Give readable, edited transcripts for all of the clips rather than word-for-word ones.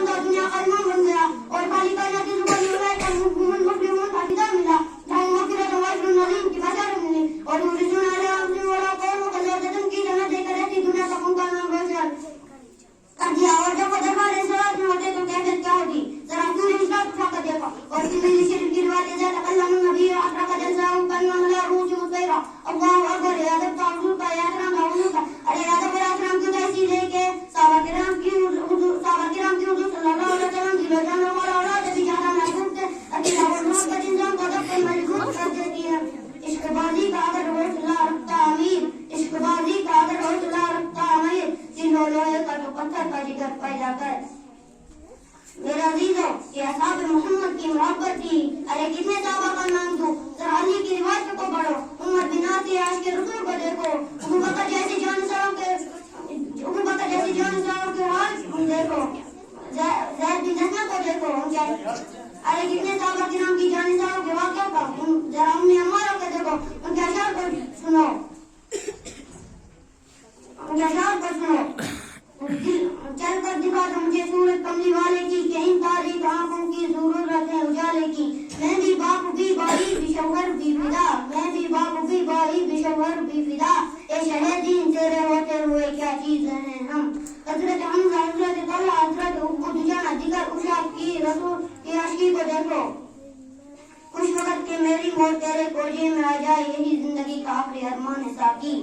بنتا دنیا کا امام بن گیا اور خالی کائنات کی زبان اولئک المفلحون کا کتاب ملا جہاں مغفرت و اجر عظیم کی بشارت ملی اور یورثون اہلها الارض ولا قوم خلدتم کی جنت دے کر رہتی دنیا کا ان کا نام روشن کر دیا اور جب وہ دربار اسرار میں ہوتے تو کیفیت کیا ہوتی ذرا پوری اسرار اٹھا کر دیکھا اور تیری شریف کی روایت ہے تکلم النبی اقرا کا جلسہ کلمہ لا روح مطیرہ اللہ اکبر ادب کا حضور کا احترام کا حضور کا ارے ادب اور احترام کیوں ایسی لے کے صحابہ کرام کی حضور صلی اللہ علیہ وسلم کی لوجان اور اولاد بھی جانا محبوب تھے اکیلا اور محبت انسان کو ادب پر مجبور کر دیتی ہے عشق بازی کا اگر روز اللہ رکھتا امیر عشق بازی کا اگر روز اللہ رکھتا امیر سنو لوہے کا تو پتھر کا جگر پیدا کر میرے عزیزوں یہ اصحاب محمد کی محبت تھی ارے کتنے صحابہ کا نام دوں ذرا علی کی روایت کو پڑھو عمر بن عاص عاش کے رسول کو دیکھو ابو بکر جیسے جانشاروں کے حال دیکھو زید بن جسنہ کو دیکھو ارے کتنے صحابہ کرام کی جانشاروں کے واقعہ کا ذرا ام عمارہ کو دیکھو ان کے اشعار کو سنو چل کر دکھا دو مجھے صورت کملی والے کی کہ ان تاریخ آنکھوں کی ضرورت ہے اجالے کی میں بھی باپ بھی بھائی بھی شوہر بھی فدا میں بھی باپ بھی بھائی بھی شوہر بھی فدا اے شہیدین تیرے ہوتے ہوئے کیا چیز ہیں ہم حضرت حمزہ حضرت طلحہ حضرت ابو دجانہ دیگر اشاق کی رسول کی عاشقی کو دیکھو کچھ وقت کے میری موت تیرے کوجے میں آ جائے یہی زندگی کا آخری ارمان ہے ساقی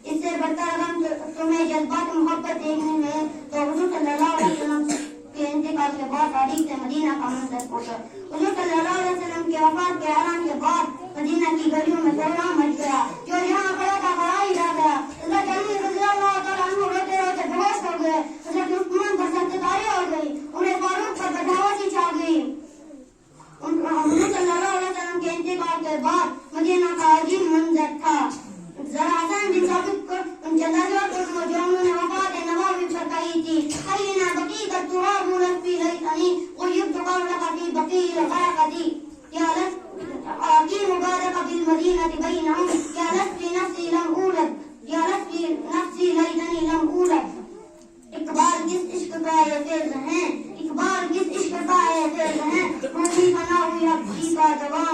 اس سے بڑھتا اگر تمہیں جذبات محبت دیکھنے میں تو حضور صلی اللہ علیہ وسلم کے انتقال کے بعد تاریخ سے مدینہ کا منظر پوچھو حضور صلی اللہ علیہ وسلم کے وفات کے اعلان کے بعد مدینہ کی گلیوں میں کوہرام مچ گیا جو یہاں کھڑا تھا کھڑا ہی رہ گیا حضرت علی رضی اللہ تعالیٰ عنہ روتے روتے بے ہوش ہو گئے حضرت عثمان پر سبزداری ہو گئی انہیں فاروق پر بدحواسی چھا گئی حضور صلی اللہ علیہ وسلم کے انتقال کے بعد مدینہ کا عجیب منظر تھا ذرا حسن بن ثابت کو ان جنازوں کو جو انہوں نے وفات نبوی پر کہی تھی حینا بقیت التراب نسفی لیتنی قیبت قولک فی بقی الغرقتی یا لسفی مبارک بالمدینة بینہم یا لسفی نفسی لم اولد یا لسفی نفسی لیتنی لم اولد اقبال کس عشق کا یہ فیض ہیں اقبال کس عشق کا یہ فیض ہیں روحی فنا ہوئی اب جی کا جواب